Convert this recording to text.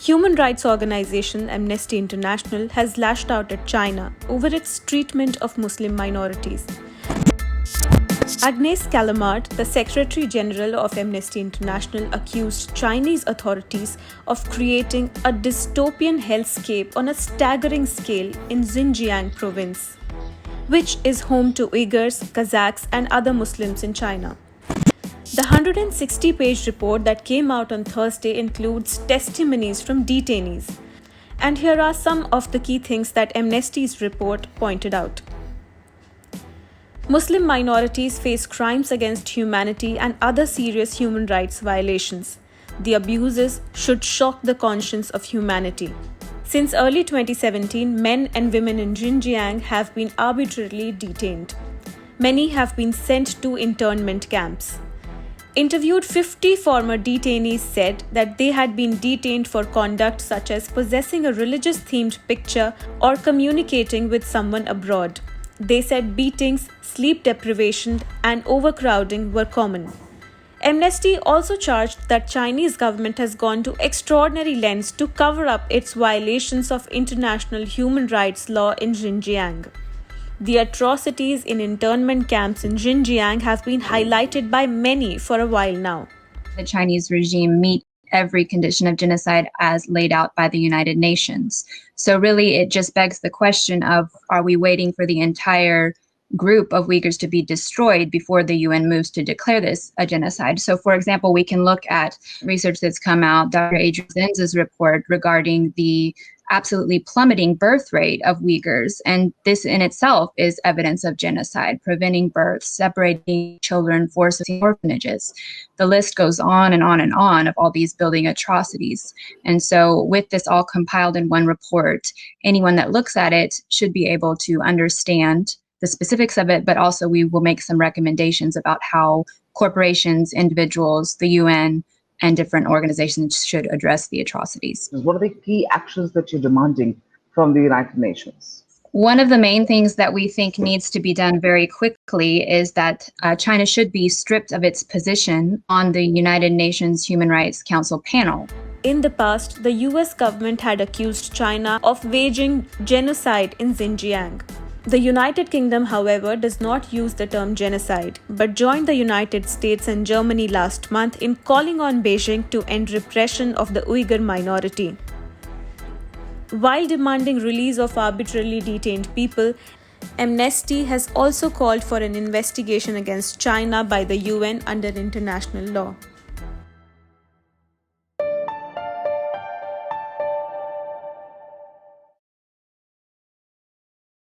Human rights organization Amnesty International has lashed out at China over its treatment of Muslim minorities. Agnes Callamard, the Secretary General of Amnesty International, accused Chinese authorities of creating a dystopian hellscape on a staggering scale in Xinjiang province, which is home to Uyghurs, Kazakhs, and other Muslims in China. The 160-page report that came out on Thursday includes testimonies from detainees. And here are some of the key things that Amnesty's report pointed out. Muslim minorities face crimes against humanity and other serious human rights violations. The abuses should shock the conscience of humanity. Since early 2017, men and women in Xinjiang have been arbitrarily detained. Many have been sent to internment camps. Interviewed 50 former detainees said that they had been detained for conduct such as possessing a religious-themed picture or communicating with someone abroad. They said beatings, sleep deprivation, and overcrowding were common. Amnesty also charged that Chinese government has gone to extraordinary lengths to cover up its violations of international human rights law in Xinjiang. The atrocities in internment camps in Xinjiang have been highlighted by many for a while now. The Chinese regime meet every condition of genocide as laid out by the United Nations. So really, it just begs the question of, are we waiting for the entire group of Uyghurs to be destroyed before the UN moves to declare this a genocide? So, for example, we can look at research that's come out, Dr. Adrian Zenza's report regarding the absolutely plummeting birth rate of Uyghurs. And this in itself is evidence of genocide, preventing births, separating children, forcing orphanages. The list goes on and on and on of all these building atrocities. And so with this all compiled in one report, anyone that looks at it should be able to understand the specifics of it, but also we will make some recommendations about how corporations, individuals, the UN, and different organizations should address the atrocities. What are the key actions that you're demanding from the United Nations? One of the main things that we think needs to be done very quickly is that China should be stripped of its position on the United Nations Human Rights Council panel. In the past, the US government had accused China of waging genocide in Xinjiang. The United Kingdom, however, does not use the term genocide, but joined the United States and Germany last month in calling on Beijing to end repression of the Uyghur minority. While demanding release of arbitrarily detained people, Amnesty has also called for an investigation against China by the UN under international law.